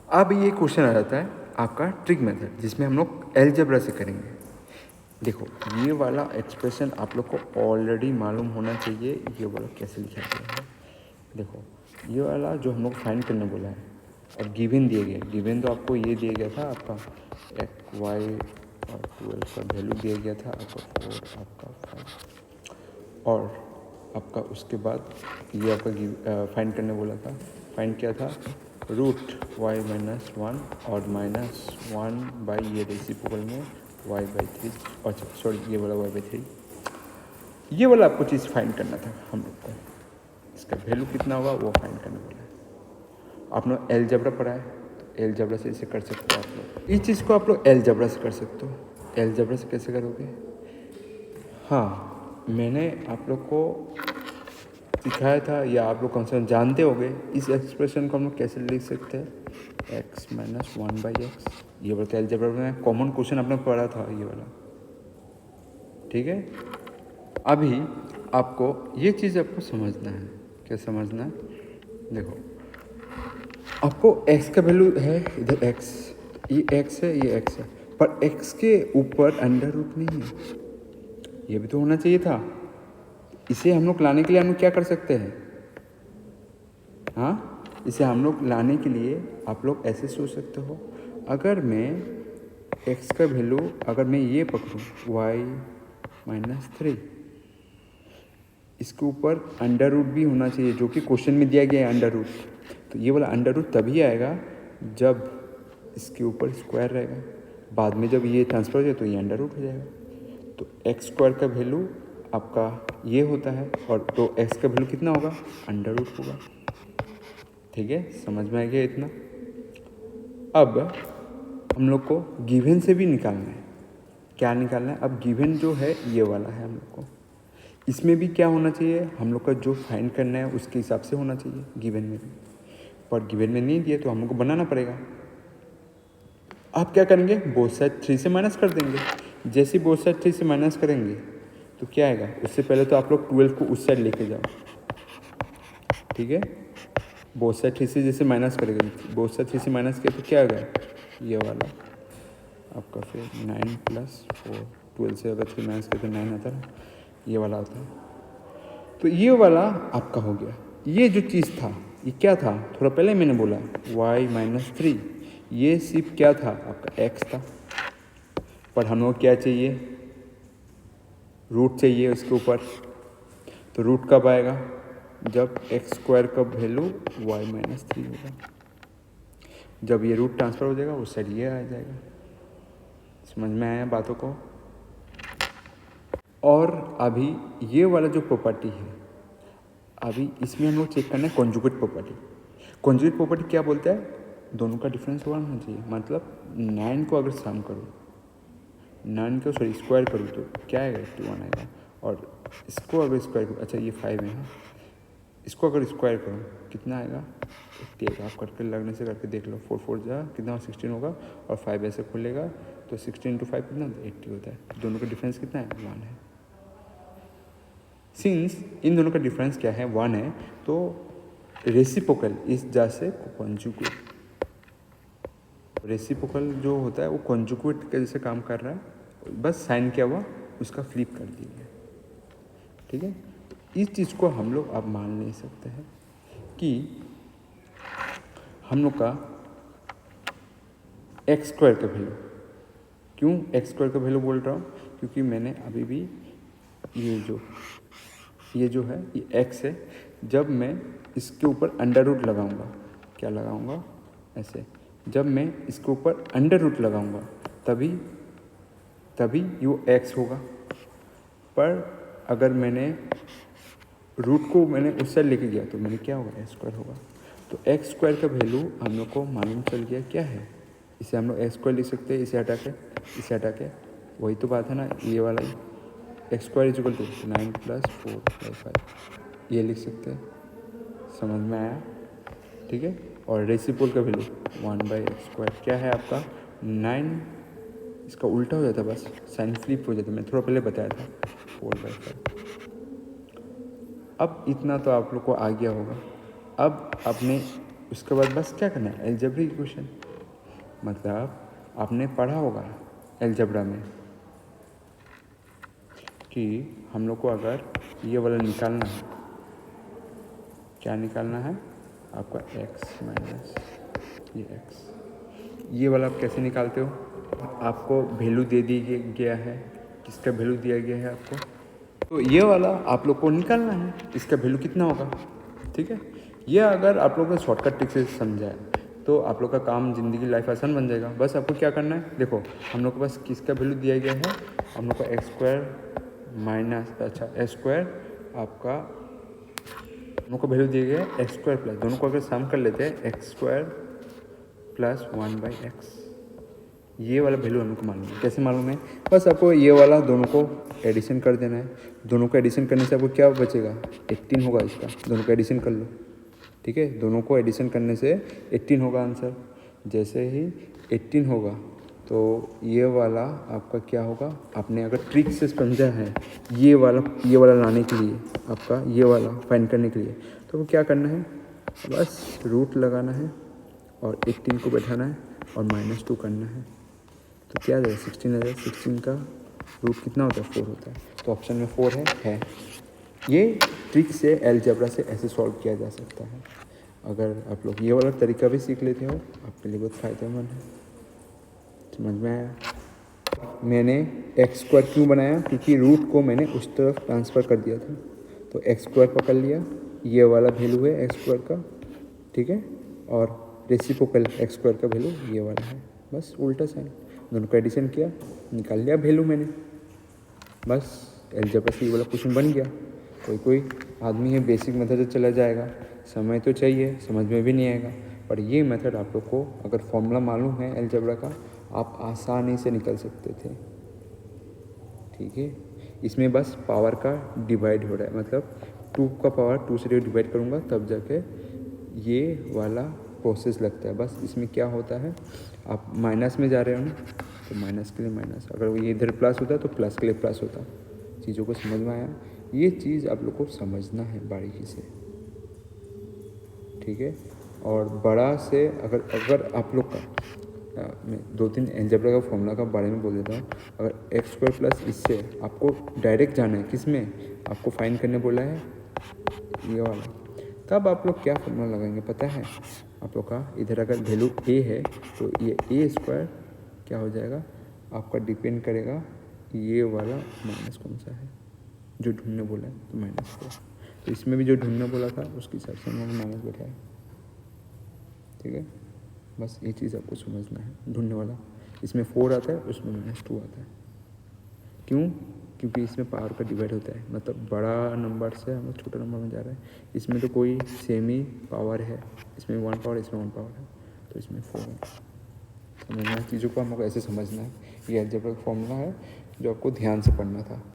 अब ये क्वेश्चन आ जाता है आपका ट्रिक मेथड, जिसमें हम लोग अलजेब्रा से करेंगे। देखो ये वाला एक्सप्रेशन आप लोग को ऑलरेडी मालूम होना चाहिए, ये वाला कैसे लिखा गया है। देखो ये वाला जो हम लोग फाइंड करने बोला है और गिवन दिए गए, गिवन तो आपको ये दिया गया था आपका एक्स वाई और 12 का वैल्यू दिया गया था आपका 4 आपका 5 और आपका उसके बाद ये आपका फाइंड करने बोला था। फाइंड क्या था, रूट वाई माइनस 1 और माइनस 1 बाई ये रेसिप्रोकल में y/3, अच्छा सॉरी ये वाला y/3, ये वाला आपको चीज़ फाइंड करना था हम लोग को। इसका वैल्यू कितना होगा वो फाइंड करने वाला है। आपने अलजेब्रा पढ़ा है तो अलजेब्रा से इसे कर सकते हो आप लोग। इस चीज़ को आप लोग अलजेब्रा से कर सकते हो। अलजेब्रा से कैसे करोगे, हाँ मैंने आप लोग को सिखाया था या आप लोग कम से कम जानते होंगे इस एक्सप्रेशन को हम लोग कैसे लिख सकते हैं, x माइनस 1/x। ये बोलते हैं अलजेब्रा में कॉमन क्वेश्चन आपने पढ़ा था ये वाला, ठीक है। अभी आपको ये चीज़ आपको समझना है, क्या समझना है, देखो आपको x का वैल्यू है इधर x, ये x है ये x है, पर x के ऊपर अंडर रूट नहीं है, ये भी तो होना चाहिए था। इसे हम लोग लाने के लिए हम लोग क्या कर सकते हैं, हाँ इसे हम लोग लाने के लिए आप लोग ऐसे सोच सकते हो, अगर मैं x का वैल्यू अगर मैं ये पकड़ूँ y-3, इसके ऊपर अंडर रूट भी होना चाहिए जो कि क्वेश्चन में दिया गया है अंडर रूट। तो ये वाला अंडर रूट तभी आएगा जब इसके ऊपर स्क्वायर रहेगा, बाद में जब ये ट्रांसफर हो जाए तो ये अंडर रूट हो जाएगा। तो एक्स स्क्वायर का वैल्यू आपका ये होता है और तो एक्स का वैल्यू कितना होगा, अंडर रूट होगा, ठीक है। समझ में आ गया इतना। अब हम लोग को गिवन से भी निकालना है, क्या निकालना है, अब गिवन जो है ये वाला है हम लोग को, इसमें भी क्या होना चाहिए, हम लोग का जो फाइंड करना है उसके हिसाब से होना चाहिए गिवन में भी, पर गिवन में नहीं दिए तो हम लोग को बनाना पड़ेगा। आप क्या करेंगे, बोथ साइड 3 से माइनस कर देंगे। जैसे बोथ साइड 3 से माइनस करेंगे तो क्या आएगा, उससे पहले तो आप लोग 12 को उस साइड लेके जाओ, ठीक है। बोथ साइड 3 से जैसे माइनस करेंगे, बोथ साइड 3 से माइनस किया तो क्या आएगा, ये वाला आपका फिर 9 + 4, 12 से अगर 3 माइनस करें तो 9 आता है, ये वाला आता है। तो ये वाला आपका हो गया। ये जो चीज़ था ये क्या था, थोड़ा पहले मैंने बोला y-3, ये सिर्फ क्या था आपका x था, पर हम लोग क्या चाहिए, रूट चाहिए उसके ऊपर। तो रूट कब आएगा, जब x स्क्वायर का वैल्यू y-3 होगा, जब ये रूट ट्रांसफ़र हो जाएगा उस साइड ये आ जाएगा। समझ में आया बातों को। और अभी ये वाला जो प्रॉपर्टी है, अभी इसमें हम लोग चेक करना है कॉन्जुगेट प्रॉपर्टी। कॉन्जुगेट प्रॉपर्टी क्या बोलता है, दोनों का डिफरेंस 1 होना चाहिए, मतलब 9 को अगर सम करो, 9 को सॉरी स्क्वायर करूँ तो क्या आएगा, 81 आएगा, और इसको अगर स्क्वायर करूँ, अच्छा ये 5 है, हाँ इसको अगर स्क्वायर करूँ कितना आएगा, 80 आएगा। आप करके लगने से करके देख लो, 4 4 जा कितना 16 होगा, और 5 ऐसे खुलेगा तो 16 × 5 कितना 80 होता है। दोनों का डिफरेंस कितना है, 1 है। सिंस इन दोनों का डिफरेंस क्या है, 1 है, तो रेसिप्रोकल इस जैसे कॉन्जुगेट, रेसिप्रोकल जो होता है वो कॉन्जुगेट के जैसे काम कर रहा है, बस साइन क्या हुआ उसका फ्लिप कर दिया, ठीक है। इस चीज़ को हम लोग अब मान नहीं सकते हैं कि हम लोग का एक्स स्क्वायर का वैल्यू, क्यों एक्स स्क्वायर का वैल्यू बोल रहा हूँ, क्योंकि मैंने अभी भी ये जो है ये एक्स है, जब मैं इसके ऊपर अंडर रूट लगाऊंगा, क्या लगाऊंगा ऐसे, जब मैं इसके ऊपर अंडर रूट लगाऊंगा तभी ये एक्स होगा, पर अगर मैंने रूट को मैंने उस साइड लेके गया तो मैंने क्या होगा, एक्स स्क्वायर होगा। तो एक्स स्क्वायर का वैल्यू हम लोग को मालूम चल गया क्या है, इसे हम लोग एक्स स्क्वायर लिख सकते हैं, इसे हटा के वही तो बात है ना, ये वाला ही x square is equal to 9 + 4/5, ये लिख सकते हैं। समझ में आया, ठीक है। और रेसिप्रोकल का वैल्यू 1/x², क्या है आपका 9, इसका उल्टा हो जाता, बस साइन फ्लिप हो जाता, मैं थोड़ा पहले बताया था 4/5। अब इतना तो आप लोग को आ गया होगा। अब आपने उसके बाद बस क्या करना है, एलजेब्रिक इक्वेशन। मतलब आपने पढ़ा होगा एलजेब्रा में कि हम लोग को अगर ये वाला निकालना है, क्या निकालना है आपका x माइनस ये x, ये वाला आप कैसे निकालते हो, आपको वैल्यू दे दी गया है, किसका वैल्यू दिया गया है आपको, तो ये वाला आप लोग को निकालना है, इसका वैल्यू कितना होगा, ठीक है। ये अगर आप लोग शॉर्टकट ट्रिक से समझाए तो आप लोग का काम, ज़िंदगी, लाइफ आसान बन जाएगा। बस आपको क्या करना है, देखो हम लोग को बस किसका वैल्यू दिया गया है, हम लोग को x square minus S square आपका, हम लोग को वैल्यू दिया गया है एक्स स्क्वायर प्लस, दोनों को अगर सम कर लेते हैं एक्स स्क्वायर प्लस 1/x, ये वाला वैल्यू हमको मालूम है। कैसे मालूम है, बस आपको ये वाला दोनों को एडिशन कर देना है। दोनों को एडिशन करने से आपको क्या बचेगा, 18 होगा इसका, दोनों को एडिशन कर लो, ठीक है। दोनों को एडिशन करने से 18 होगा आंसर। जैसे ही 18 होगा तो ये वाला आपका क्या होगा, आपने अगर ट्रिक से समझा है ये वाला लाने के लिए, आपका ये वाला फाइंड करने के लिए, तो वो क्या करना है, बस रूट लगाना है और 18 को बैठाना है और -2 करना है, तो क्या आ जाएगा 16 आ जाएगा। 16 का रूट कितना होता है, 4 होता है, तो ऑप्शन में 4 है। ये ट्रिक से अलजेब्रा से ऐसे सॉल्व किया जा सकता है। अगर आप लोग ये वाला तरीका भी सीख लेते हो आपके लिए बहुत फ़ायदेमंद है। समझ में आया। मैंने एक्स स्क्वायर क्यों बनाया, क्योंकि रूट को मैंने उस तरफ ट्रांसफ़र कर दिया था, तो एक्स स्क्वायर पकड़ लिया, ये वाला वैल्यू है एक्स स्क्वायर का, ठीक है, और रेसिप्रोकल एक्स स्क्वायर का वैल्यू ये वाला है, बस उल्टा साइन, दोनों का एडिशन किया, निकाल लिया वैल्यू मैंने, बस अलजेब्रा से ये वाला क्वेश्चन बन गया। कोई आदमी है बेसिक मेथड से चला जाएगा, समय तो चाहिए, समझ में भी नहीं आएगा, पर ये मेथड आप लोग को अगर फॉर्मूला मालूम है अलजेब्रा का, आप आसानी से निकल सकते थे, ठीक है। इसमें बस पावर का डिवाइड हो रहा है, मतलब 2 का पावर 2 से डिवाइड करूँगा तब जाके ये वाला प्रोसेस लगता है। बस इसमें क्या होता है, आप माइनस में जा रहे हो ना, तो माइनस के लिए माइनस, अगर ये इधर प्लस होता तो प्लस के लिए प्लस होता। चीज़ों को समझ में आया, ये चीज़ आप लोग को समझना है बारीकी से, ठीक है। और बड़ा से अगर आप लोग का मैं 2-3 अलजेब्रा का फॉर्मूला का बारे में बोल देता हूँ। अगर एक्स स्क्वायर प्लस इससे आपको डायरेक्ट जाना है, किस में आपको फाइंड करने बोला है, ये वाला, तब आप लोग क्या फॉर्मूला लगाएंगे पता है आप लोग का, इधर अगर वैल्यू ए है तो ये ए स्क्वायर क्या हो जाएगा आपका, डिपेंड करेगा ये वाला माइनस कौन सा है जो ढूंढने बोला है, तो -4, तो इसमें भी जो ढूंढने बोला था उसके हिसाब से मैंने माइनस बैठाया, ठीक है। बस ये चीज़ आपको समझना है, ढूंढने वाला इसमें 4 आता है, उसमें -2 आता है। क्यों, क्योंकि इसमें पावर का डिवाइड होता है, मतलब बड़ा नंबर से हम लोग छोटा नंबर में जा रहे हैं। इसमें तो कोई सेम ही पावर है, इसमें 1 पावर, इसमें 1 पावर है, तो इसमें 4 है। समझना, चीज़ों को हम लोग ऐसे समझना है। ये अलजेब्रा का फॉर्मूला है जो आपको ध्यान से पढ़ना था।